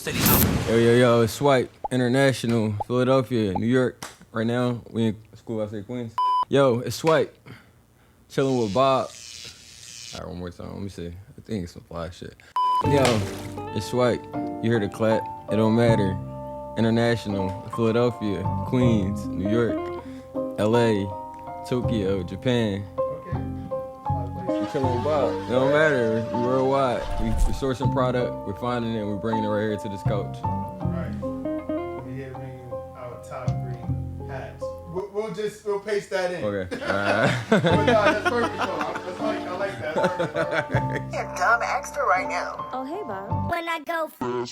Yo, it's Swipe International, Philadelphia, New York. Right now, we in school outside Queens. Yo, it's Swipe. Chilling with Bob. All right, one more time. Let me see. I think it's some fly shit. Yo, it's Swipe. You heard the clap. It don't matter. International, Philadelphia, Queens, New York, LA, Tokyo, Japan. We chilling with Bob. It don't matter. We worldwide. We sourcing product. We're finding it. And we're bringing it right here to this couch. Right. We're here bringing our top 3 hats. We'll paste that in. Okay. All right. But no, that's perfect though. I like that. Perfect. You're dumb extra right now. Oh, hey, Bob. When I go po,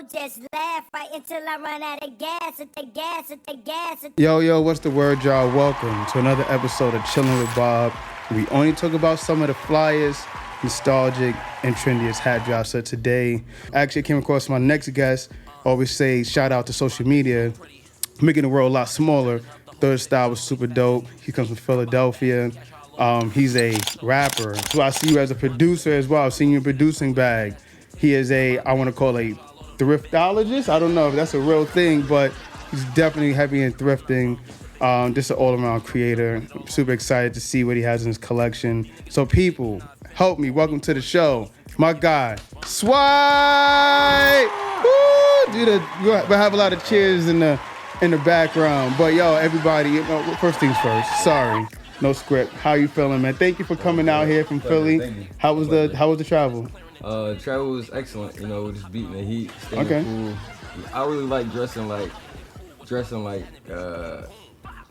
just laugh right until I run out of gas. At the gas. Yo, what's the word, y'all? Welcome to another episode of Chilling with Bob. We only talk about some of the flyest, nostalgic, and trendiest hat drops. So today, I actually came across my next guest. Always say shout out to social media, making the world a lot smaller. Third Style was super dope. He comes from Philadelphia. He's a rapper. So I see you as a producer as well. I've seen your producing bag. He is I want to call a thriftologist. I don't know if that's a real thing, but he's definitely heavy in thrifting. Just an all-around creator. I'm super excited to see what he has in his collection. So people, help me. Welcome to the show. My guy, Swipe! Woo! We'll have a lot of cheers in the background. But yo, everybody, first things first. Sorry, no script. How you feeling, man? Thank you for coming out here from Philly. Thank you. How was the travel? Travel was excellent. You know, just beating the heat, staying cool. I really like dressing like,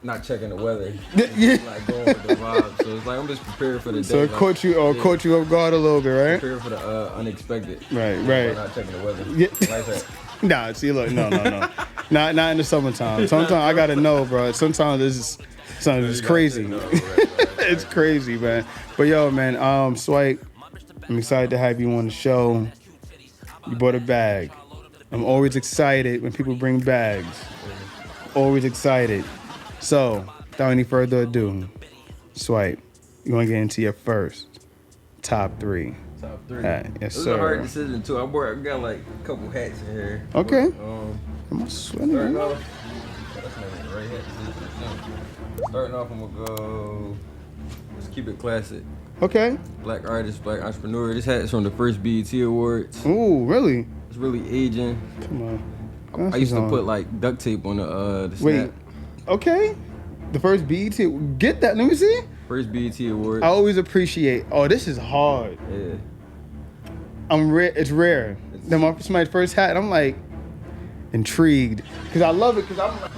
not checking the weather. Yeah. Like going with the vibe. So it's like I'm just prepared for the day. So it caught you off guard a little bit, right? Prepared for the unexpected. Right. Not checking the weather. Yeah. Like that. Nah, see, look, no. Not in the summertime. Sometimes I gotta know, bro. Sometimes it's crazy. It's crazy, man. But yo, man, Swipe, I'm excited to have you on the show. You bought a bag. I'm always excited when people bring bags. Always excited. So, without any further ado, Swipe, you want to get into your first top 3. Top 3. Hat. Yes, This is sir. a hard decision too. I got like a couple hats in here. Okay. But, I'm sweating. starting off, that's not the right hat. Starting off, I'm gonna go. Let's keep it classic. Okay. Black artist, black entrepreneur. This hat is from the first BET Awards. Ooh, really? It's really aging. Come on. I used to put like duct tape on the snap. Wait. Okay. The first BET. Get that. Let me see. First BET Awards. I always appreciate. Oh, this is hard. Yeah. It's rare. Then my first hat, I'm like intrigued because I love it. Because I'm like,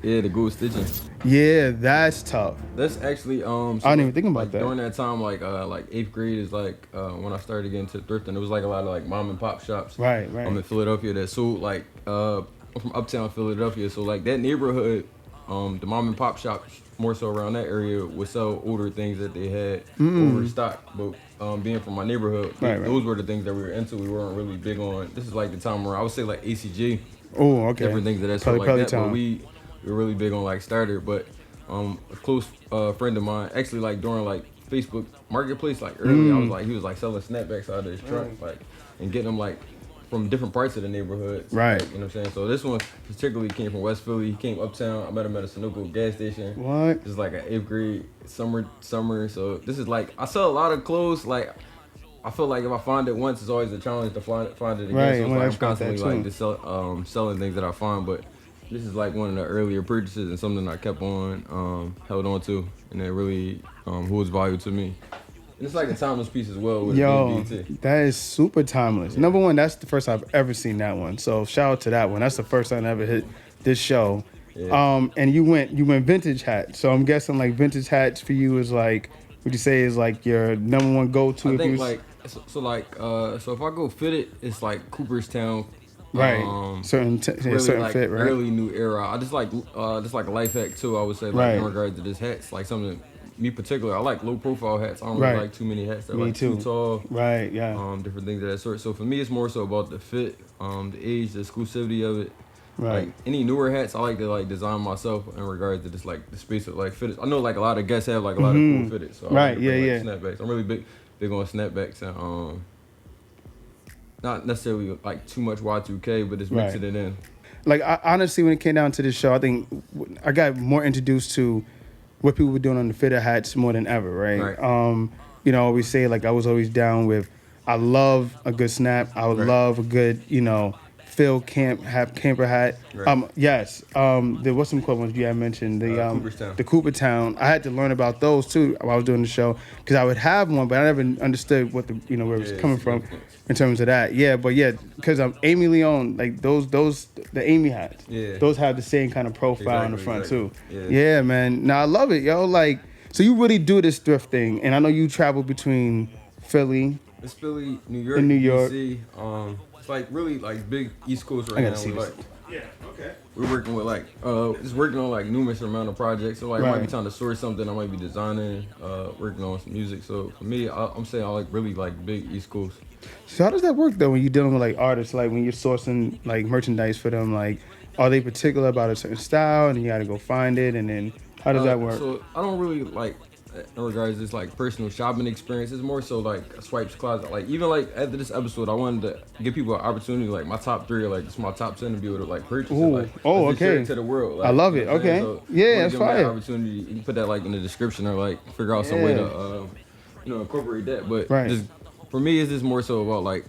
the gold stitching. yeah, that's tough. That's actually I didn't even think about like, that. During that time, like 8th grade is like when I started getting into thrifting. It was like a lot of like mom and pop shops. Right. I'm in Philadelphia that sold like I'm from uptown Philadelphia, so like that neighborhood, the mom and pop shops more so around that area would sell older things that they had overstock. But being from my neighborhood, those were the things that we were into. We weren't really big on. This is like the time where I would say like ACG. Oh, okay. Different things of that sort like that. But we were really big on like Starter. But a close friend of mine, actually like during like Facebook Marketplace, like early, he was like selling snapbacks out of his truck, like and getting them like from different parts of the neighborhood. Right. Like, you know what I'm saying? So this one particularly came from West Philly. He came uptown. I met him at a Sunoco gas station. What? This is like an 8th grade summer. So this is like, I sell a lot of clothes. Like, I feel like if I find it once, it's always a challenge to find it again. Right. So it's Well, like that's I'm constantly about that, like just selling things that I find. But this is like one of the earlier purchases and something I kept on, held on to, and it really holds value to me. And it's like a timeless piece as well with BET. That is super timeless. Yeah. Number one, that's the first I've ever seen that one. So shout out to that one. That's the first time I ever hit this show. Yeah. And you went vintage hat. So I'm guessing like vintage hats for you is like, would you say is like your number one go-to? I think like so if I go fitted, it's like Cooperstown. Right. Certain like fit, right? Early new era. I just like a life hack too. I would say like in regards to this hats, like something. Me particular, I like low profile hats. I don't really like too many hats that are like too tall. Right, yeah. Different things of that sort. So for me, it's more so about the fit, the age, the exclusivity of it. Right. Like any newer hats, I like to like design myself in regards to just like the space of like fitteds. I know like a lot of guests have like a lot of cool fitteds. So Right, I like snapbacks. I'm really big on snapbacks and not necessarily like too much Y2K, but just mixing it in. Like honestly, when it came down to this show, I think I got more introduced to what people were doing on the fitted hats more than ever, right? You know, I always say like I was always down with. I love a good snap. I would love a good, you know, Phil camper hat. Yes. There was some cool ones you had mentioned. The Cooperstown. I had to learn about those too while I was doing the show because I would have one, but I never understood what the where it was coming from in terms of that. Yeah, but yeah, because Amy Leon, like those the Amy hats. Yeah. Those have the same kind of profile in the front too. Yeah, man. Now I love it, yo. Like, so you really do this thrift thing, and I know you travel between Philly. It's Philly, New York, DC. It's like really like big East Coast right now. We're working with like just working on like numerous amount of projects. So like I might be trying to source something, I might be designing, working on some music. So for me, I'm saying I like really like big East Coast. So how does that work though when you're dealing with like artists? Like when you're sourcing like merchandise for them, like are they particular about a certain style and you got to go find it, and then how does that work? So I don't really like. In regards to this like personal shopping experience, it's more so like a swipes closet. Like even like after this episode, I wanted to give people an opportunity. Like my top 3 are like just my top 10 to be able to like purchase it. Like, share it to the world. Like, I love it. Okay, so yeah, that's fire. Opportunity. You can put that like in the description or like figure out some way to incorporate that. But just for me, it's just more so about like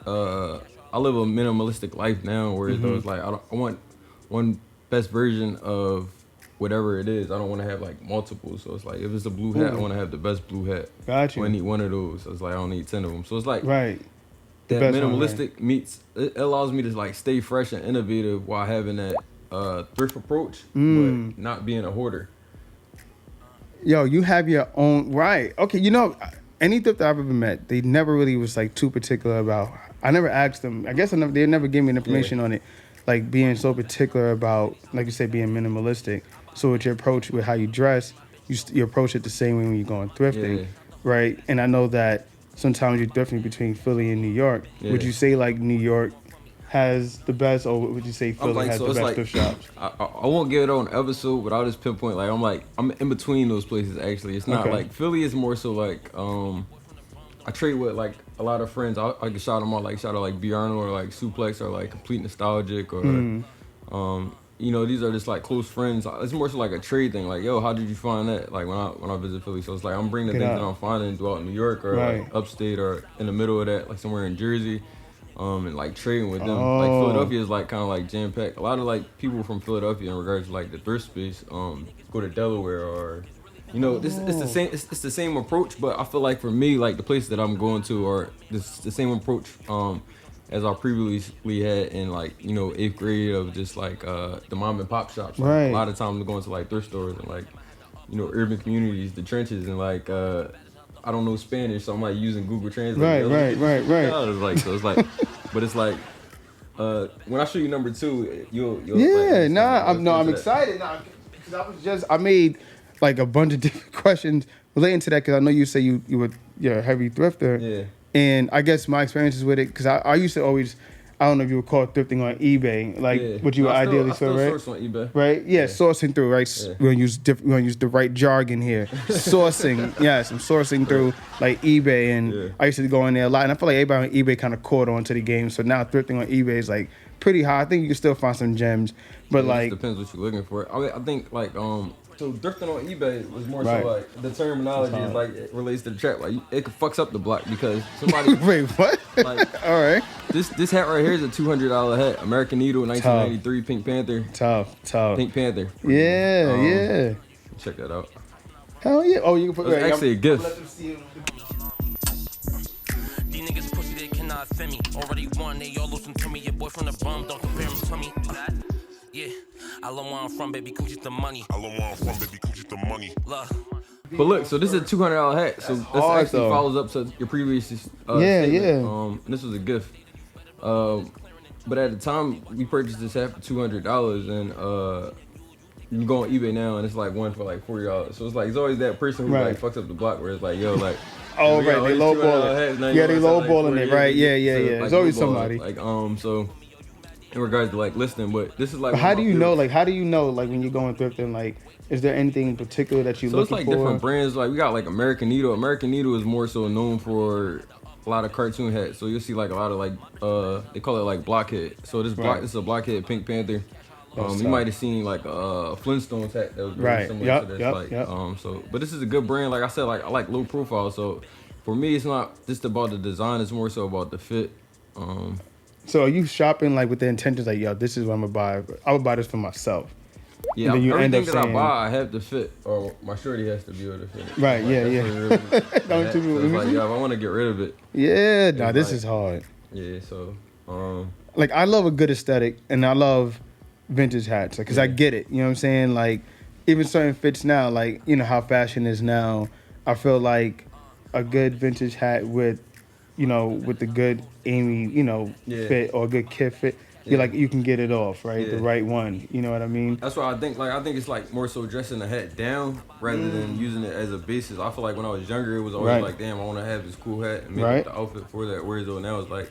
I live a minimalistic life now, where it's like I want one best version of whatever it is. I don't want to have like multiple. So it's like if it's a blue hat, I want to have the best blue hat. Gotcha. I need one of those. So it's like I don't need 10 of them. So it's like that minimalistic meets. It allows me to like stay fresh and innovative while having that thrift approach, but not being a hoarder. Yo, you have your own Okay, you know, any thrift I've ever met, they never really was like too particular about. I never asked them. I guess they never gave me information on it, like being so particular about, like you said, being minimalistic. So with your approach with how you dress, you approach it the same way when you're going thrifting, right? And I know that sometimes you're thrifting between Philly and New York. Yeah. Would you say like New York has the best, or would you say Philly has the best thrift shops? I won't get it on episode, but I'll just pinpoint like I'm in between those places actually. It's not like Philly is more so like I trade with like a lot of friends. I can shout them out like B Arnold or like Suplex or like Complete Nostalgic or you know, these are just like close friends. It's more so like a trade thing. Like, yo, how did you find that? Like when I visit Philly, so it's like I'm bringing the things that I'm finding throughout New York or like upstate or in the middle of that, like somewhere in Jersey, and like trading with them. Like Philadelphia is like kind of like jam packed. A lot of like people from Philadelphia in regards to like the thrift space, go to Delaware or, you know, it's the same. It's the same approach, but I feel like for me, like the places that I'm going to are the same approach. As I previously had in like, you know, 8th grade of just like the mom and pop shops. Like, a lot of times I'm going to like thrift stores and like, you know, urban communities, the trenches, and like I don't know Spanish, so I'm like using Google Translate. Right. Like, so it's like, but it's like when I show you number 2, you'll I'm excited now because I made like a bunch of different questions relating to that because I know you say you're a heavy thrifter. Yeah. And I guess my experiences with it, because I used to always, I don't know if you would call it thrifting on eBay, like what you would ideally sell, right? Source on eBay. Right? Yeah, sourcing through, right? Yeah. We're gonna use the right jargon here. Sourcing, yes, I'm sourcing through like eBay, and I used to go in there a lot, and I feel like everybody on eBay kind of caught on to the game. So now thrifting on eBay is like pretty high. I think you can still find some gems, but like it depends what you're looking for. I think like so thrifting on eBay was more so like the terminology is like it relates to the trap. Like it fucks up the block because somebody wait, what? Like all right. This hat right here is a $200 hat. American Needle 1993 Pink Panther. Tough. Pink Panther. Yeah. Check that out. Hell yeah. Oh, you can put it's actually a gift. These niggas pussy, they cannot offend me. Already won, they all listen to me. Your boyfriend a bum, don't compare him to me. Yeah, I love where I'm from, baby, cause the money. But look, so this is a $200 hat. So this actually follows up to your previous statement. This was a gift. But at the time, we purchased this hat for $200, and you go on eBay now, and it's like one for like $40. So it's like it's always that person who like fucks up the block, where it's like, yo, like. Oh, right, they lowballing. Yeah, they lowballing it, right? Yeah. It's always somebody. Like, so in regards to like listening, but this is like. But how do you know? Like, how do you know? Like, when you're going thrifting, like, is there anything in particular that you So looking it's like for? different brands. Like we got like American Needle. American Needle is more so known for a lot of cartoon hats. So you'll see like a lot of like they call it like blockhead. So this Right. this is a blockhead Pink Panther. That's You tough. might have seen like Flintstones hat that was very Right. similar Yep, to this. yep, like yep. so but this is a good brand. Like I said, like I like low profile. So for me it's not just about the design, it's more so about the fit. So are you shopping like with the intentions like, yo, this is what I'm gonna buy. I would buy this for myself. Yeah, And then you end everything up that saying- I buy I have to fit, or my shorty has to be able to fit it. Right, yeah, That's yeah. what it really- Don't hat. you- So it's like, yo, if I want to get rid of it, Yeah, nah, It's this like- is hard. yeah. So Like, I love a good aesthetic, and I love vintage hats, like, cause I get it. You know what I'm saying? Like, even certain fits now, like, you know how fashion is now. I feel like a good vintage hat with, you know, with the good Amy, you know, Yeah. fit or a good kid fit, Yeah. you're like, you can get it off, right? The Yeah. right one. You know what I mean? that's why I think it's like more so dressing the hat down rather than using it as a basis. I feel like when I was younger, it was always Right. like, damn, I want to have this cool hat and make Right. up the outfit for that. Whereas though now it's like,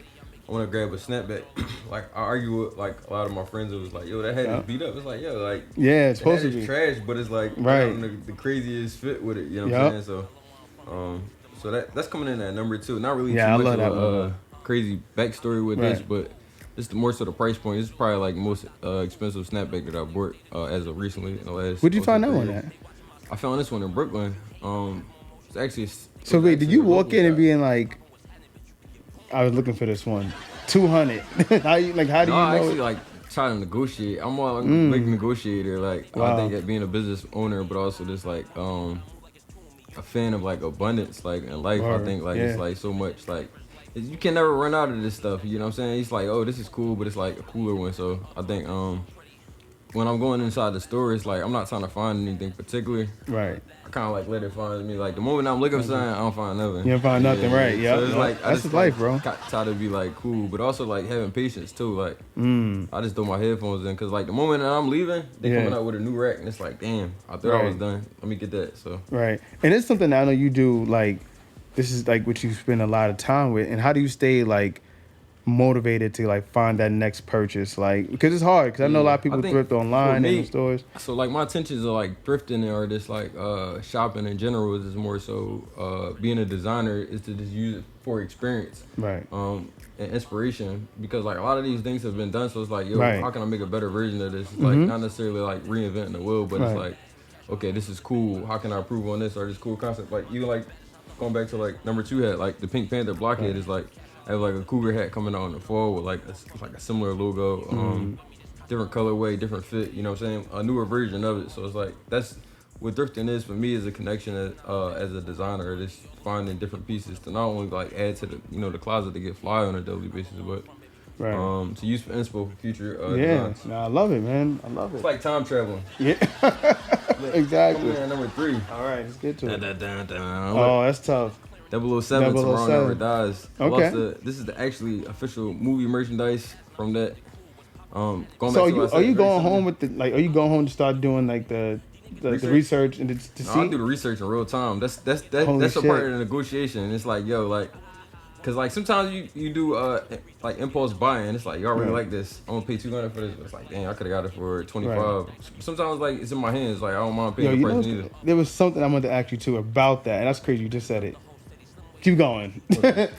I want to grab a snapback. Like I argue with like a lot of my friends. It was like, yo, that hat Yeah. is beat up. It's like, yo, like Yeah, it's the hat supposed to is be. trash, but it's like Right. the craziest fit with it. You know what Yup. I'm saying? So that's coming in at number 2. Not really Yeah, I too much love of that a one. crazy backstory with Right. this, but it's more so the price point. This is probably like most expensive snapback that I bought as of recently in the last. Where'd you find that 3 one years. at? I found this one in Brooklyn. It's actually. So it's wait, did actually you a walk local in and shop. being like, I was looking for this one, 200? How do you No, know? I actually like try to negotiate. I'm more like a big negotiator. Like Wow. I think at being a business owner, but also just like a fan of like abundance, like in life. I Word, think like yeah. it's like so much like you can never run out of this stuff. You know what I'm saying? It's like, oh, this is cool, but it's like a cooler one. So I think when I'm going inside the store, it's like I'm not trying to find anything particular. Right. I kind of like let it find me. Like the moment I'm looking for something, I don't find nothing. You don't find nothing, right, So yeah. it's No, like I that's just life, like, bro. Try to be like cool, but also like having patience too. Like I just throw my headphones in because like the moment that I'm leaving, they Yeah. coming out with a new rack, and it's like, damn, I thought I was Right. done. Let me get that. So Right. And it's something I know you do, like, this is like what you spend a lot of time with. And how do you stay like motivated to like find that next purchase? Like, because it's hard, because I know a lot of I people think thrift online for and me, in stores. So like my intentions are like thrifting or just like shopping in general is more so being a designer is to just use it for experience. Right. And inspiration, because like a lot of these things have been done, so it's like, yo, Right. how can I make a better version of this? It's like not necessarily like reinventing the wheel, but Right. it's like, okay, this is cool. How can I improve on this or this cool concept? Like even like going back to like number 2 hat, like the Pink Panther blockhead is like I have like a cougar hat coming out in the fall with like a similar logo, different colorway, different fit. You know what I'm saying? A newer version of it. So it's like that's what thrifting is for me, is a connection as a designer, just finding different pieces to not only like add to the the closet to get fly on a daily basis, but Right. to use for Inspo for future Yeah. designs. No, I love it, man. I love it. It's like time traveling. Yeah. Coming Exactly. in at number 3. All right, let's get to Dun, it. dun, dun, dun. Oh, that's tough. 007, Tomorrow 007. Never Dies. I Okay. lost this is the actually official movie merchandise from that. Going back So to what I said, are you very going similar. home with the, like, are you going home to start doing like the research and to No, see? I do the research in real time. That's Holy a shit. part of the negotiation. It's like, yo, like, cause like sometimes you do like impulse buying. It's like, y'all really Right. like this. I'm gonna pay $200 for this. But it's like, dang, I could have got it for $25. Right. Sometimes like it's in my hands. Like I don't mind Yo, paying you the know, price neither. there was something I wanted to ask you too about that, and that's crazy. You just said it. Keep going.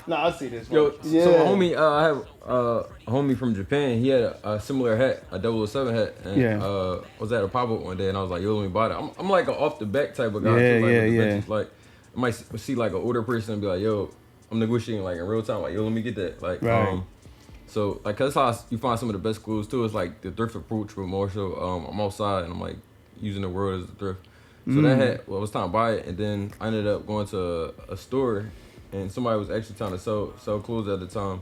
No, I see this. Yo, one. so a homie, I have a homie from Japan. He had a similar hat, a 007 hat, and Yeah. was at a pop-up one day, and I was like, yo, let me buy that. I'm like an off-the-back type of guy. Yeah, too, like, yeah, with the yeah. vintage. Like, I might see like an older person and be like, yo, I'm negotiating like in real time. Like, yo, let me get that. Like, Right. so like that's how you find some of the best clothes too. It's like the thrift approach, but more so I'm outside and I'm like using the world as a thrift. So that hat, well, it was time to buy it, and then I ended up going to a store, and somebody was actually trying to sell clothes at the time,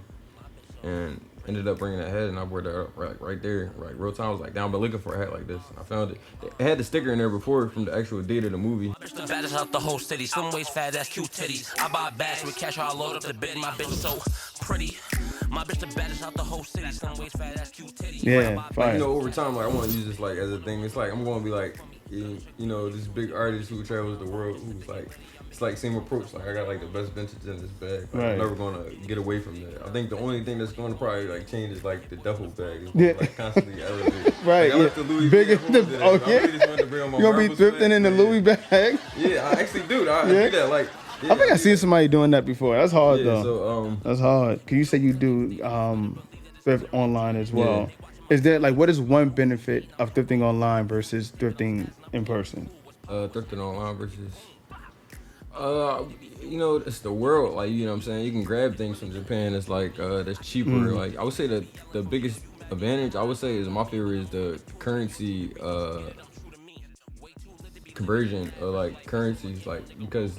and ended up bringing that hat, and I wore that up right there, like real time. I was like, damn, I've been looking for a hat like this. I found it. It had the sticker in there before from the actual date of the movie. Bitch the baddest out the whole city. Slim waist, fat ass, cute titties. I buy bags with cash, I load up the bed. My bitch so pretty. My bitch the baddest out the whole city. Slim waist, fat ass, cute titties. Yeah, Like, fine. over time, like I want to use this like as a thing. It's like I'm going to be like you know, this big artist who travels the world, who's like, it's like same approach. Like I got like the best vintage in this bag. Like, I'm never gonna get away from that. I think the only thing that's gonna probably like change is like the duffel bag. It's gonna, like constantly elevate. Right. Like, I left the Louis Big. bag home today, but I really just wanted to bring on my You gonna be Marvel thrifting sweat. in the Louis bag? Yeah, I actually do. I do that. Like, yeah, I think I seen somebody doing that before. That's hard Yeah, though. so That's hard. Cause you say you do thrift online as well. Is there like what is one benefit of thrifting online versus thrifting in person? Thrifting online versus, you know, it's the world. Like, you know what I'm saying? You can grab things from Japan. It's like, that's cheaper. Like, I would say that the biggest advantage, I would say, is my theory is the currency, conversion of like currencies. Like, because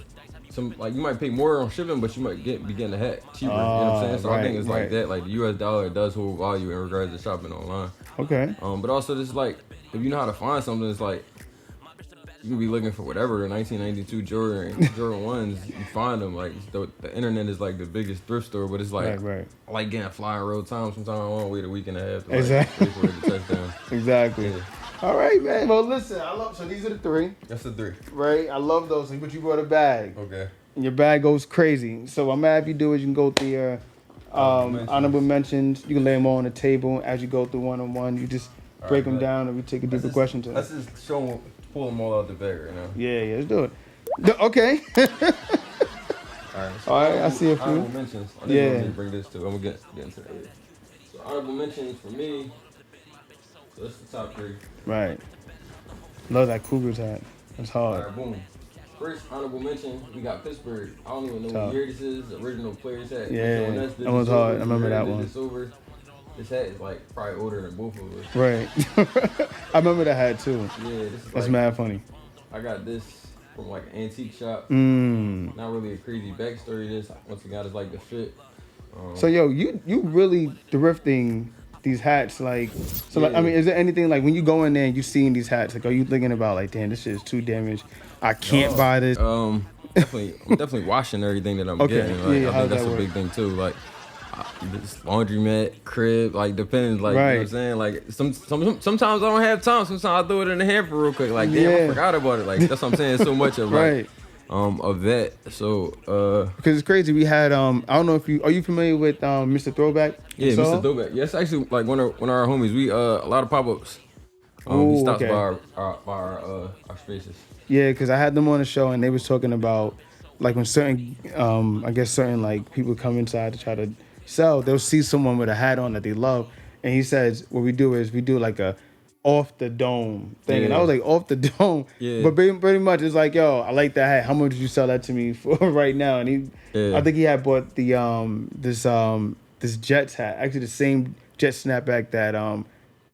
some, like, you might pay more on shipping, but you might be getting a hat cheaper. You know what I'm saying? So I think it's like that. Like, the US dollar does hold value in regards to shopping online. Okay. But also, this like, if you know how to find something, it's like, you can be looking for whatever, 1992 Jordan 1s, you find them. Like, the internet is like the biggest thrift store, but it's like, I like getting a fly in real time. Sometimes I want to wait a week and a half to, like, Exactly. wait for it to touchdown. Exactly. Yeah. All right, man. Well, listen, I love, so these are the three, That's the 3. right? I love those, but you brought a bag. Okay. And your bag goes crazy. So what I'm gonna have you do is you can go through your honorable mentions. You can lay them all on the table as you go through one on one. You just break them down and we take a deeper question to them. Let's just show them, pull them all out the bag right now. Yeah, let's do it. Okay. All right, I see a few. Honorable mentions. I think I'm gonna bring this too. I'm gonna get into that. So honorable mentions for me. So that's the top 3. Right. Love that Cougars hat. That's All hard. right, boom. First honorable mention, we got Pittsburgh. I don't even know what year this is. Original players hat. Yeah, that was hard. I remember that one. This hat is like probably older than both of us. Right. I remember that hat too. Yeah, this is That's like, mad funny. I got this from like an antique shop. Not really a crazy backstory. This once again is like the fit. So yo, you really thrifting these hats, like, so like, I mean, is there anything like when you go in there and you seeing these hats, like, are you thinking about like, damn, this shit is too damaged, I can't buy this? I'm definitely washing everything that I'm getting. Like, I think that's a big thing too. Like, this laundromat, crib, like, depends. Like, you know what I'm saying? Like, sometimes I don't have time. Sometimes I throw it in the hamper real quick. Like, damn, I forgot about it. Like, that's what I'm saying. So much of like, of that. So, because it's crazy. We had I don't know if are you familiar with Mr. Throwback? Yeah, Mr. Throwback. Yeah, it's actually like one of our homies. We a lot of pop-ups. He stops by our spaces. Yeah, because I had them on the show and they was talking about like when certain I guess certain like people come inside to try to sell, they'll see someone with a hat on that they love, and he says what we do is we do like a off the dome thing, and I was like, off the dome, but pretty much it's like, yo, I like that hat, how much would you sell that to me for right now? And he I think he had bought the this Jets hat, actually the same Jet snapback that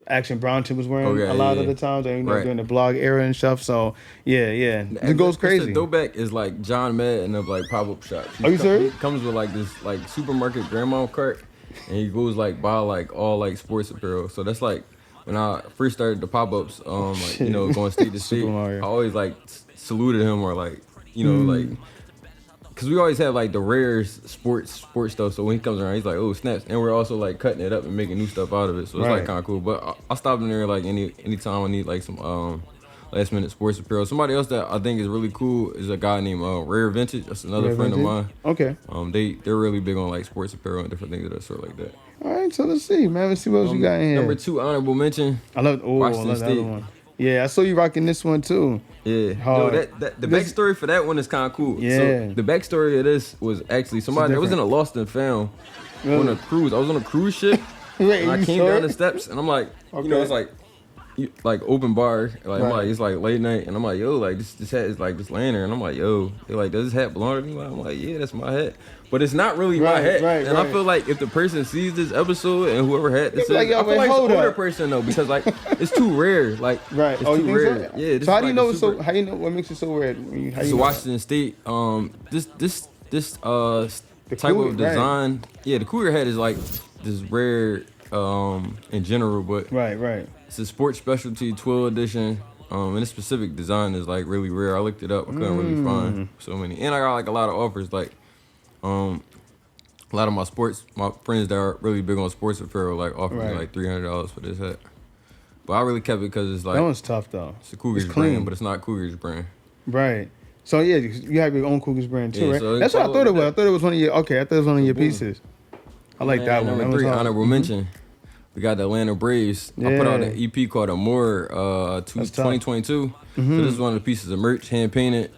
Action Brownton was wearing a lot of the times, and, you know, during the blog era and stuff. So it goes crazy. The throwback is like John Madden of like pop-up shops. Are you serious? He comes with like this like supermarket grandma cart, and he goes like buy like all like sports apparel. So that's like when I first started the pop-ups, like, you know, going state to state, I always like saluted him, or like, you know, like, because we always have like the rare sports stuff. So when he comes around, he's like, oh, snaps. And we're also like cutting it up and making new stuff out of it. So it's like kind of cool. But I'll stop in there like anytime I need like some last minute sports apparel. Somebody else that I think is really cool is a guy named Rare Vintage. That's another friend of mine. Okay. They're really big on like sports apparel and different things of that sort like that. All right, so let's see, man. Let's see what else you got in here. Number 2 honorable mention. I love that other one. Yeah, I saw you rocking this one too. Yeah. Yo, the backstory for that one is kind of cool. Yeah. So the backstory of this was actually somebody that was in a lost and found on a cruise. I was on a cruise ship, and I came down the steps, and I'm like, you know, it's like open bar, like I'm like, it's like late night, and I'm like, yo, like this hat is like this lantern, and I'm like, yo, they're like, does this hat belong to me? I'm like, yeah, that's my hat, but it's not really my hat. And I feel like if the person sees this episode and whoever hat this is, I feel like it's an older person though, because like it's too rare, like it's too rare. So? Yeah. So how do you know it's so? How do you know what makes it so rare? So Washington State, this type of design, the Cougar hat is like this rare in general, but it's a sports specialty 12 edition, and this specific design is like really rare. I looked it up, I couldn't really find so many, and I got like a lot of offers, like a lot of my friends that are really big on sports apparel like offer me like $300 for this hat. But I really kept it because it's like That one's tough though. it's a Cougars brand, but it's not Cougars brand. Right. So yeah, you have your own Cougars brand too, Yeah, right? so That's what I thought it was. I thought it was one of your. Okay, I thought it was one of your boom. pieces. I like that one. Number That was 3, hard. honorable mention. We got the Atlanta Braves. I put out an EP called Amore 2022. So this is one of the pieces of merch, hand painted.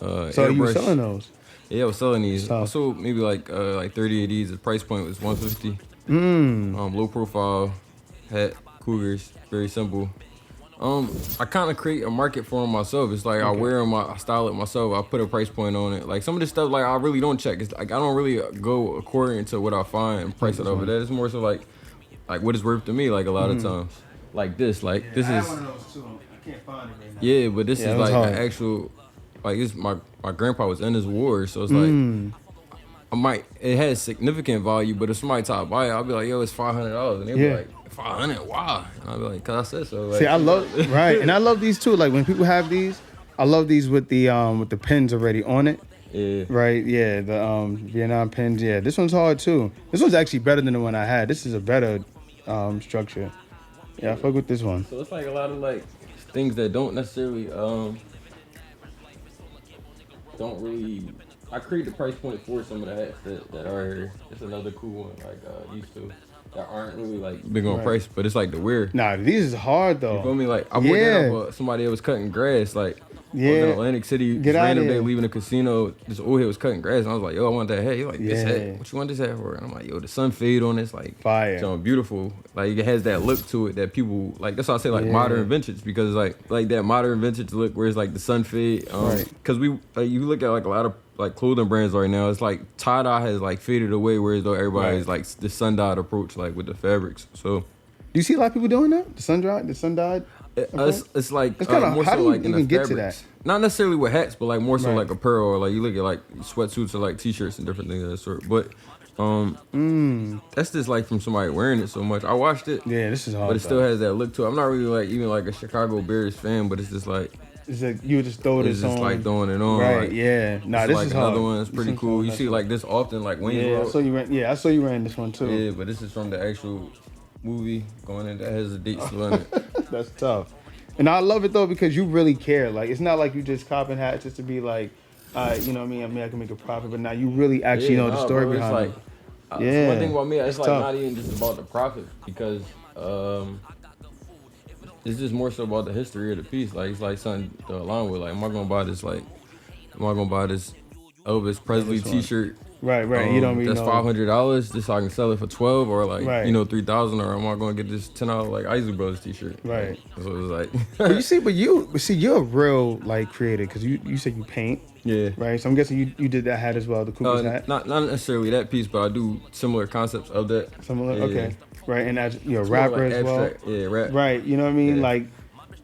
So you were selling those? Yeah, I was selling these. I Tough. sold maybe like 30 of these. The price point was $150. Low profile, hat, Cougars, very simple. I kind of create a market for them myself. It's like I wear them, I style it myself. I put a price point on it. Like some of this stuff, like I really don't check. It's like I don't really go according to what I find and price it over that. It's more so like what it's worth to me. Like a lot of times, like this, this I is. have one of those too. I can't find it right now. Yeah, but this Yeah, is it was like hard. an actual, like it's my grandpa was in this war, so it's like it has significant value, but if somebody try to buy it, I'll be like, yo, it's $500, and they'll be like, 500, why? And I'll be like, cause I said so. Like, See, I love right, and I love these too. Like when people have these, I love these with the pins already on it. yeah, Right, yeah, the Vietnam pins. Yeah, this one's hard too. This one's actually better than the one I had. This is a better structure. Yeah, I fuck with this one. so it's like a lot of like things that don't necessarily don't really. I create the price point for some of the hats that are here. It's another cool one, like used to that aren't really like big on price, but it's like the wear. Nah, these is hard though. You feel me? Like I bought that off somebody that was cutting grass. Like I was in Atlantic City, Get just out random of day here. leaving the casino. This old head was cutting grass, and I was like, "Yo, I want that hat." He's like, "This Yeah. hat? What you want this hat for?" And I'm like, "Yo, the sun fade on this, like Fire. so beautiful. Like it has that look to it that people like. That's why I say like modern vintage because like that modern vintage look where it's like the sun fade. Right. Because we you look at like a lot of like clothing brands right now, it's like tie dye has like faded away, whereas though everybody's like the sun dyed approach like with the fabrics. So Do you see a lot of people doing that? The sun dyed. it's like It's kinda- more how so do you like in the even get to fabrics. Not necessarily with hats, but like more so Right. like apparel or like you look at like sweatsuits or like t-shirts and different things of that sort. But that's just like from somebody wearing it so much. I watched it, Yeah, this is hard. but it still has that look to it. I'm not really like even like a Chicago Bears fan, but it's just like It's like you would just throw this it's just on. like throwing it on. Right. Like, Yeah. Nah, it's this like is hard. another one. It's This pretty is cool. hard. You see like this often like Wayne's Yeah, I World. saw you ran. Yeah, I saw you ran this one too. Yeah, but this is from the actual movie going in that has a date still on it. That's tough. And I love it though because you really care. Like it's not like you just copping hats just to be like, you know what I mean? I can make a profit, but now you really actually know the story bro, behind it's it. like, Yeah. one thing about me, it's like tough. not even just about the profit because it's just more so about the history of the piece. Like it's like something to align with. Like, am I gonna buy this Elvis Presley T-shirt? Right. You don't really that's know. $500 just so I can sell it for 12 or like Right. $3,000, or am I gonna get this $10 like Isley Brothers T-shirt? Right. So it was like But you're a real like creator because you said you paint, yeah. right? So I'm guessing you did that hat as well, the Cooper's hat. Not necessarily that piece, but I do similar concepts of that. Similar, Yeah. okay, right? And as you're a It's more rapper like as well, abstract. Yeah, rap. right? You know what I mean? Yeah. Like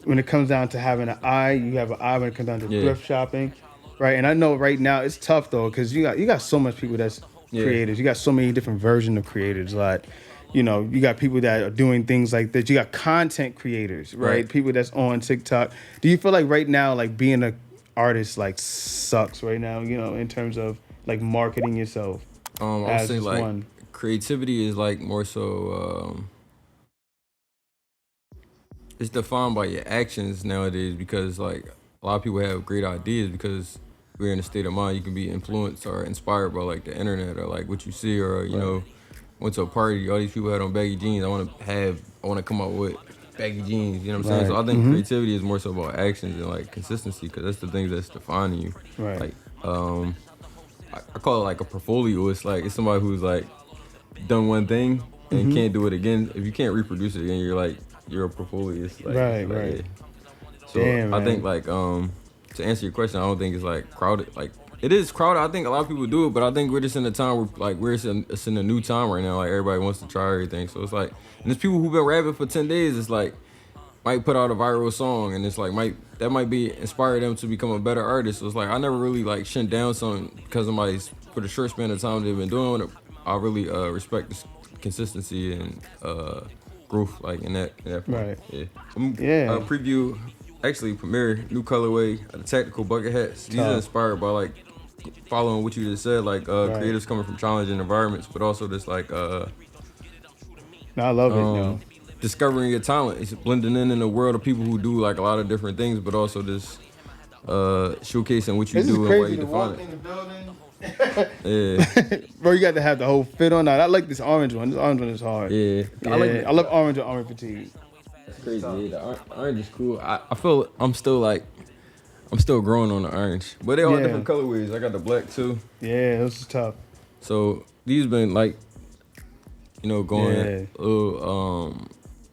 when it comes down to having an eye, you have an eye when it comes down to Yeah. thrift shopping, right? And I know right now it's tough though because you got so much people that's creators. You got so many different versions of creators. Like, you know, you got people that are doing things like this. You got content creators, right? People that's on TikTok. Do you feel like right now, like being an artist, like sucks right now? You know, in terms of like marketing yourself. I'll as say just like one. creativity is like more so it's defined by your actions nowadays because like a lot of people have great ideas because we're in a state of mind you can be influenced or inspired by like the internet or like what you see or you know went to a party, all these people had on baggy jeans. I want to come up with baggy jeans, you know what I'm saying? So I think creativity is more so about actions and like consistency because that's the things that's defining you. Right. Like I call it like a portfolio. It's like it's somebody who's like done one thing and can't do it again. If you can't reproduce it again, you're a portfolio. It's like, Right, it's like, right. yeah. So Damn, I man. think like to answer your question, I don't think it's like crowded. Like it is crowded. I think a lot of people do it, but I think we're just in a time where like it's in a new time right now. Like everybody wants to try everything. So it's like, and there's people who've been rapping for 10 days. It's like might put out a viral song, and it's like that might be inspire them to become a better artist. So it's like I never really like shut down something because somebody's for the short span of time they've been doing it. I really respect the consistency and growth like in that point. Right. Yeah. Preview. Actually, premiere new colorway, the tactical bucket hats. These are inspired by like following what you just said, like creators coming from challenging environments, but also this like No, I love it. discovering your talent. It's blending in the world of people who do like a lot of different things, but also just showcasing what you This is do and why crazy you to define walk it. in the building. Yeah, Bro, you got to have the whole fit on that. I like this orange one. This orange one is hard. yeah. I love orange and orange fatigue. It's crazy. Yeah, the orange is cool. I feel I'm still growing on the orange, but they all different colorways. I got the black too. Yeah, this is tough. So these been like, going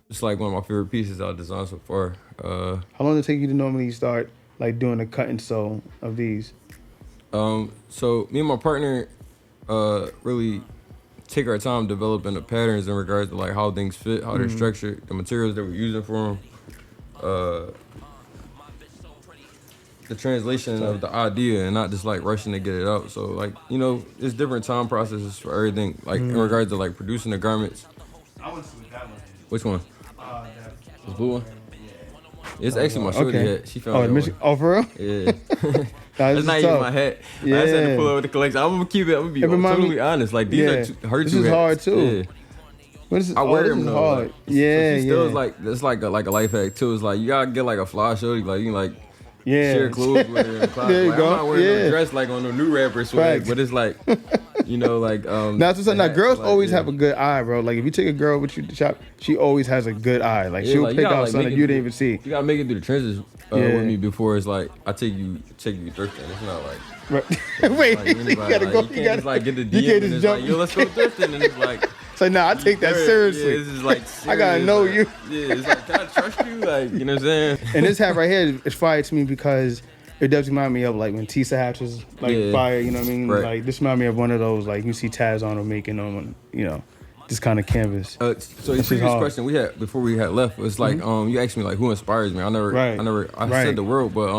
it's like one of my favorite pieces I've designed so far. How long does it take you to normally start like doing the cut and sew of these? So me and my partner really take our time developing the patterns in regards to like how things fit, how they're structured, the materials that we're using for them, the translation of the idea, and not just like rushing to get it out. So like there's different time processes for everything. Like in regards to like producing the garments. I want to see that one. Which one? The blue one. It's actually my shorty hat. She found that one. Oh, for real? Yeah. That's That's not even my hat. Yeah. I just had to pull over the collection. I'm gonna keep it. I'm gonna be totally honest. Like these are her This two is hats. hard too. Yeah. What is this? I wear this them is though. hard. Like, Yeah, so she still yeah. is like it's like a life hack too. It's like you gotta get like a fly shorty. Like you can like Yeah. share clothes with her in the closet. There you Like, go. I'm not wearing Yeah. no dress like on no new rapper swag, Facts. but it's like That's what's up. Now, girls always have a good eye, bro. Like if you take a girl with you to shop, she always has a good eye. Like she'll like, you pick gotta, out like, something make you it didn't through- even see. You gotta make it through the trenches Yeah. with me before it's like I take you thrifting. It's not like Right. Wait, like you anybody, gotta like, go. you can't just like get the you DM can't and just it's jump. like yo let's go thrifting and it's like So nah, I take that yeah, seriously. this is like I gotta serious, know like, you. Yeah, it's like can I trust you? Like you know what I'm saying? And this hat right here is fire to me because it does remind me of like when Tisa hats was like Yeah. fire. You know what I mean? Right. Like this remind me of one of those like you see Taz on or making on this kind of canvas. So your This is previous hard. question we had before we had left was like you asked me like who inspires me. I Right. Right. said the world, but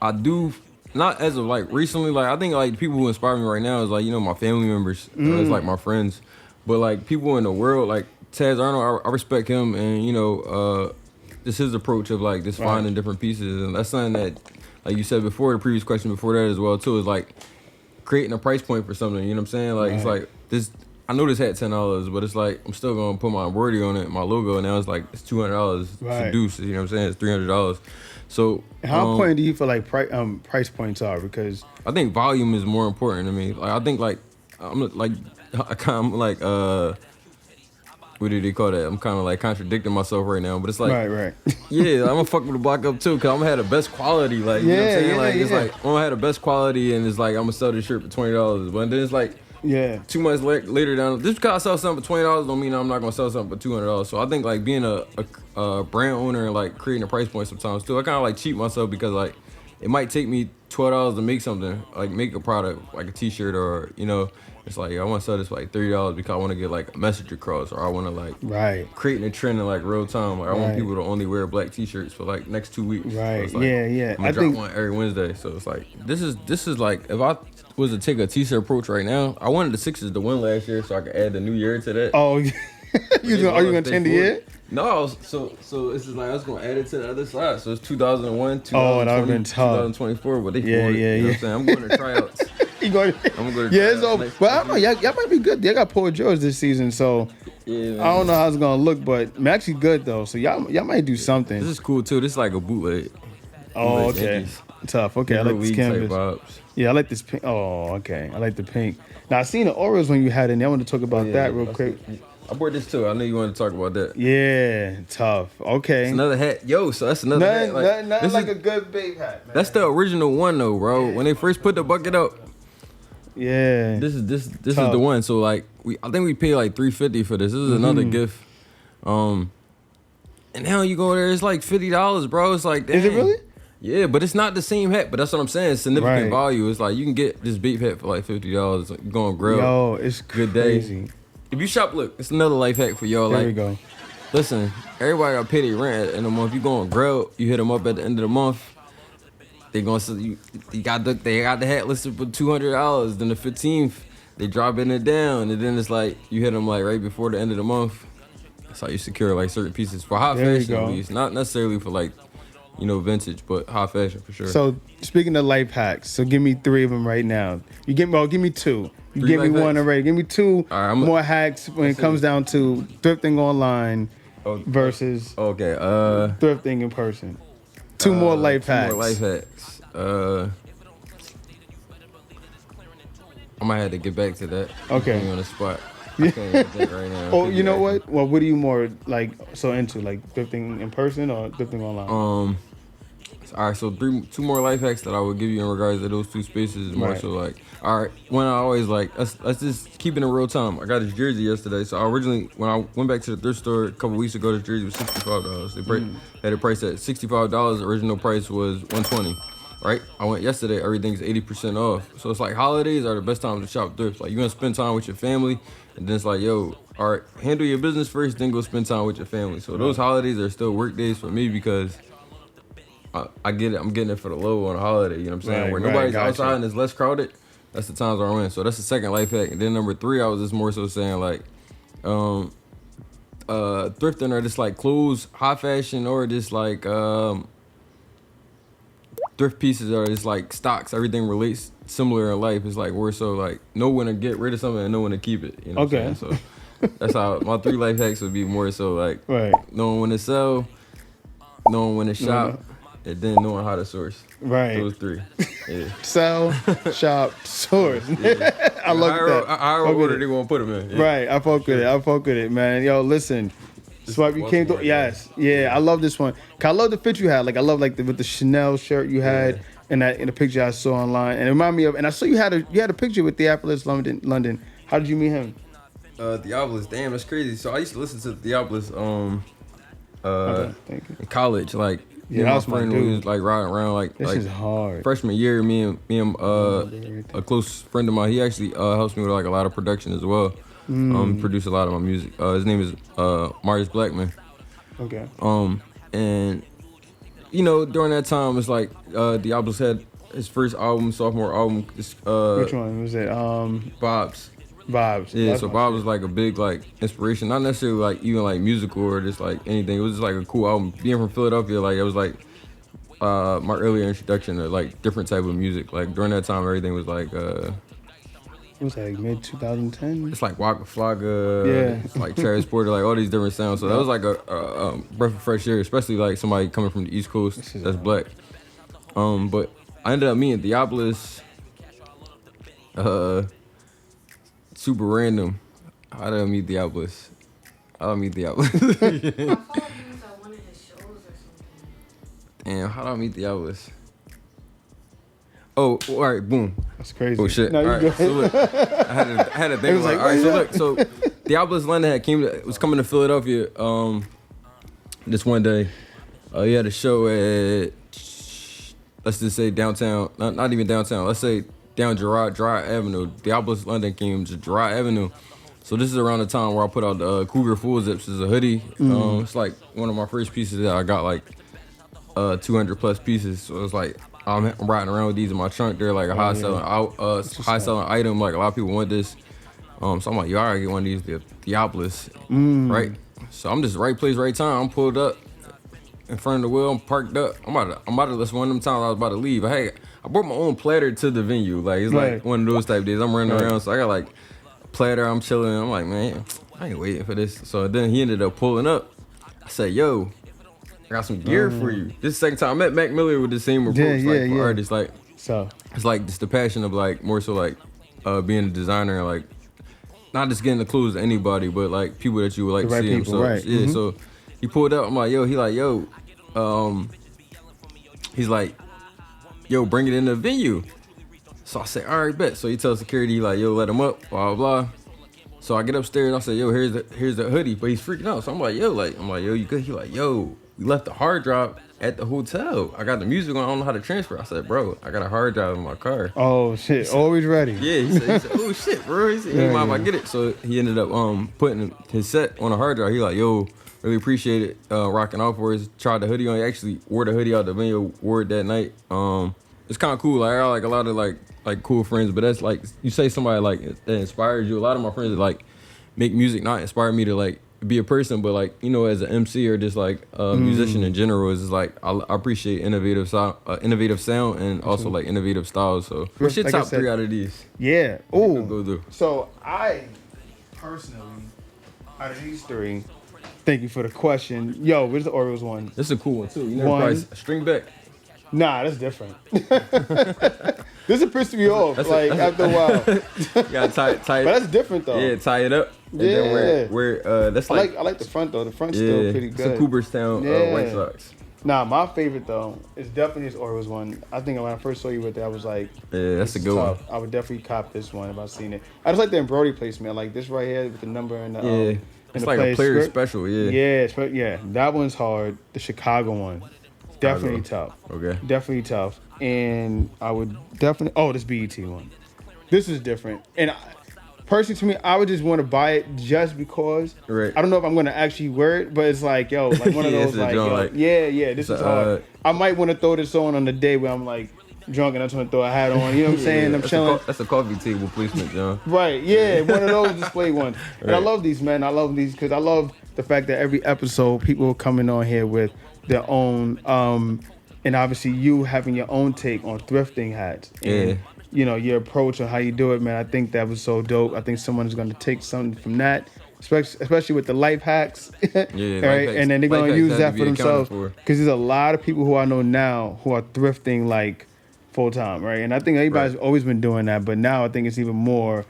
I do not as of like recently. Like I think like people who inspire me right now is like my family members, it's like my friends, but like people in the world like Taz Arnold. I respect him and just his approach of like just finding different pieces, and that's something that like you said before the previous question before that as well too is like creating a price point for something. You know what I'm saying? Like it's like this. I know this hat $10, but it's like I'm still gonna put my embroidery on it, my logo, and now it's like it's $200 Right. to do. So, you know what I'm saying? It's $300. So How important do you feel like price points are? Because I think volume is more important to me. Like I think like I'm like what do they call that? I'm kind of like contradicting myself right now, but it's like right. yeah, I'm gonna fuck with the block up too, cause I'm gonna have the best quality. Like you know what I'm saying? Like it's like I'm gonna have the best quality, and it's like I'm gonna sell this shirt for $20, but then it's like. Yeah. 2 months later down, just because I sell something for $20 don't mean I'm not gonna sell something for $200. So I think like being a brand owner and like creating a price point sometimes too. I kind of like cheat myself because like it might take me $12 to make something, like make a product like a T-shirt or it's like I want to sell this for like $30 because I want to get like a message across or I want to like create a trend in like real time. Like I want people to only wear black T-shirts for like next 2 weeks. Right. So it's like, Yeah. I'm gonna drop one every Wednesday. So it's like this is like if I was to take a T-shirt approach right now, I wanted the Sixers to win last year so I could add the new year to that. Oh, are you gonna change the year? No, so it's just like I was gonna add it to the other side. So it's 2001, 2020, Oh, that would've been tough. 2024, but they Yeah, pulled it. yeah, You know what yeah. I'm saying? I'm going to tryouts. You going? I'm going to Yeah, it's tryouts over. next But I don't know. week. Y'all might be good. They got Paul George this season, so Yeah, man. I don't know how it's gonna look, but I'm actually good though. So y'all might do something. This is cool too. This is like a bootleg. Oh, bootleg okay. Yankees. Tough. Okay, I Euro like this League type canvas. vibes. Yeah, I like this pink. Oh, okay. I like the pink. Now I seen the Orioles when you had it. And I want to talk about that real quick. I bought this too. I knew you wanted to talk about that. Yeah, tough. Okay. It's another hat. Yo, so that's another hat. Nothing this like is- a good babe hat, man. That's the original one though, bro. When they first put the bucket up, Yeah. this is Tough. the one. So like I think we paid like $350 for this. This is another gift. And now you go there, it's like $50, bro. It's like, Is it dang. really? Yeah, but it's not the same hat. But that's what I'm saying. It's significant Right. value. It's like you can get this beef hat for like $50. Like, you go on grill. Yo, it's Good day. crazy. If you shop, look, it's another life hack for y'all. There like, we go. listen, everybody got to pay their rent in a month. You go on grill, you hit them up at the end of the month. They gonna say they got the hat listed for $200. Then the 15th, they dropping it down, and then it's like you hit them like right before the end of the month. That's how you secure like certain pieces for high There you fashion go. at least, not necessarily for like vintage, but high fashion for sure. So speaking of life hacks, so give me 3 of them right now. You give me 2. You 3 give me life one hacks? already. Give me 2 All right, more hacks when it comes down to thrifting online versus Okay. thrifting in person? Two more life hacks. Two more life hacks. I might have to get back to that. Okay. You put me on the spot. I can't even think right now. Oh, you know what? Well, what are you more like so into? Like thrifting in person or thrifting online? All right, so two more life hacks that I would give you in regards to those two spaces is more so like, all right, when I always like, let's just keep it in real time. I got this jersey yesterday, so when I went back to the thrift store a couple weeks ago, this jersey was $65. They had it priced at $65. The original price was $120. Right? I went yesterday, everything's 80% off. So it's like holidays are the best time to shop thrift. Like, you're gonna spend time with your family, and then it's like, yo, all right, handle your business first, then go spend time with your family. So those holidays are still work days for me because I get it. I'm getting it for the low on a holiday. You know what I'm saying? Where nobody's outside and it's less crowded. That's the times where I win. So that's the second life hack. And then number 3, I was just more so saying like, thrifting or just like clothes, high fashion, or just like thrift pieces are just like stocks. Everything relates similar in life. It's like we're so like know when to get rid of something and know when to keep it. You know what I'm saying? So that's how my 3 life hacks would be more so like knowing when to sell, knowing when to shop. And then knowing how to source. Right. Those 3. Yeah. Sell, shop, source. I love that. However order they want to put them in. Yeah. Right. I fuck with it. I fuck with it, man. Yo, listen. Swipe, you came through. Yes. Yeah, I love this one. I love the fit you had. Like, I love like with the Chanel shirt you had in the picture I saw online. And it reminded me of, and I saw you had a picture with Theophilus London. How did you meet him? Theophilus, damn, that's crazy. So I used to listen to Theophilus thank you. in college, like. Yeah, my friend was like riding around like this is hard. Freshman year. Me and a close friend of mine. He actually helps me with like a lot of production as well. Produce a lot of my music. His name is Marius Blackman. Okay. And you know during that time it's like Diablo's had his first album, sophomore album. Which one was it? Bob's. Yeah, so Bob was like a big like inspiration, not necessarily like even like musical or just like anything. It was just like a cool album. Being from Philadelphia, like it was like my earlier introduction to like different type of music. Like during that time, everything was like it was like mid 2010. It's like Waka Flocka, it's like Travis Porter, like all these different sounds. So that was like a breath of fresh air, especially like somebody coming from the East Coast that's black. But I ended up meeting Theophilus. Super random. How did I meet Theophilus? How did I meet Theophilus? I thought he was at one of his shows or something. Damn, how did I meet Theophilus? Oh, all right, boom. That's crazy. Oh shit. No, all right, so look, I had to think about it. All right, so look, so Theophilus London was coming to Philadelphia this one day. He had a show at, let's just say downtown, not even downtown, let's say down Girard Avenue. Theophilus London came to Girard Avenue. So this is around the time where I put out the Cougar Full Zips as a hoodie. It's like one of my first pieces that I got like 200 plus pieces. So it's like I'm riding around with these in my trunk. They're like a high selling item. Like a lot of people want this. So I'm like, yo, I gotta get one of these Theophilus, right? So I'm just right place, right time. I'm pulled up in front of the wheel. I'm parked up. I'm about to listen one of them times I was about to leave. I brought my own platter to the venue. Like it's like one of those type days. I'm running around, so I got like a platter. I'm chilling. I'm like, man, I ain't waiting for this. So then he ended up pulling up. I said, yo, I got some gear for you. This is the second time I met Mac Miller with the same approach, for artists. Like, so it's like just the passion of like more so like being a designer and like not just getting the clothes to anybody, but like people that you would like to see people, themselves. Yeah. So he pulled up. I'm like, yo. He like, yo. He's like, yo, bring it in the venue. So I say, all right, bet. So he tells security, like, yo, let him up, blah, blah, blah. So I get upstairs, I say, yo, here's the hoodie. But he's freaking out. So I'm like, yo, you good? He like, yo, we left the hard drive at the hotel. I got the music on, I don't know how to transfer. I said, bro, I got a hard drive in my car. Oh, shit, always ready. Yeah, he said, oh, shit, bro. He said, hey, mom, I get it. So he ended up putting his set on a hard drive. He like, yo, really appreciate it, rocking off for us. Tried the hoodie on. He actually wore the hoodie out the venue, wore it that night. It's kind of cool. Like, I got like a lot of like cool friends, but that's like, you say somebody like that inspires you. A lot of my friends that like make music not inspire me to like be a person, but like, you know, as an MC or just like a musician in general, is like I appreciate innovative sound and also like innovative styles. So what's your top 3 out of these? Yeah. Go through. So I personally, out of these 3, Thank you for the question. Yo, where's the Orioles one? This is a cool one too. You never One. probably a string back. Nah, that's different. This is pissed me off. After a while. You gotta tie it. But that's different though. Yeah, tie it up. And Yeah. then wear that's I like the front though. The front's still pretty good. It's a Cooperstown White Sox. Nah, my favorite though is definitely this Orioles one. I think when I first saw you with that, I was like, Yeah, that's a this good is one. tough. I would definitely cop this one if I seen it. I just like the embroidery placement, like this right here with the number and the Yeah. It's the like a player's player script. special, yeah. Yeah, that one's hard. The Chicago one, definitely tough. Okay. Definitely tough. And I would definitely this BET one. This is different. And personally to me, I would just want to buy it just because. Right. I don't know if I'm gonna actually wear it, but it's like, yo, like one of Yeah, those it's a like, joint, yo, like- yeah, this is hard. I might want to throw this on the day where I'm like drunk and I just want to throw a hat on. You know what I'm saying? I'm that's chilling. That's a coffee table placement, John. Right, yeah, one of those display ones. And I Right. love these, man. I love these because I love the fact that every episode people are coming on here with their own, and obviously you having your own take on thrifting hats. And, Yeah. you know, your approach on how you do it, man. I think that was so dope. I think someone's going to take something from that, especially with the life hacks. Yeah, right? life hacks. And then they're Life going to hacks use have that to for be accounted themselves. for. Because there's a lot of people who I know now who are thrifting like full time, right? And I think everybody's always been doing that, but now I think it's even more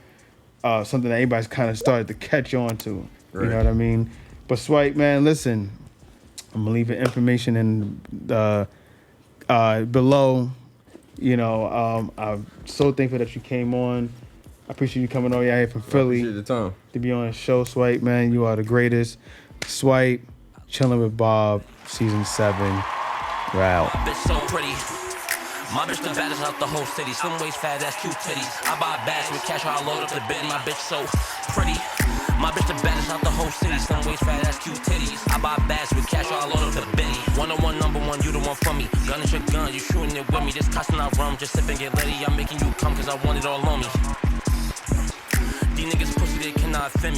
something that everybody's kind of started to catch on to. Right. You know what I mean? But Swipe, man, listen, I'm gonna leave your information in below. You know, I'm so thankful that you came on. I appreciate you coming over here from Philly Appreciate the time. to be on the show. Swipe, man, you are the greatest. Swipe, chilling with Bob, season 7. We're out. Bitch so pretty. My bitch the baddest out the whole city. Slim waist, fat ass, cute titties. I buy bags with cash, I load up the bed. My bitch so pretty. My bitch the baddest out the whole city. Slim waist, fat ass, cute titties. I buy bags with cash, I load up the bed. 101, number one, you the one for me. Gun is your gun, you shooting it with me. This costing not rum, just sip and get ready. I'm making you come cause I want it all on me. These niggas pussy, they cannot offend me.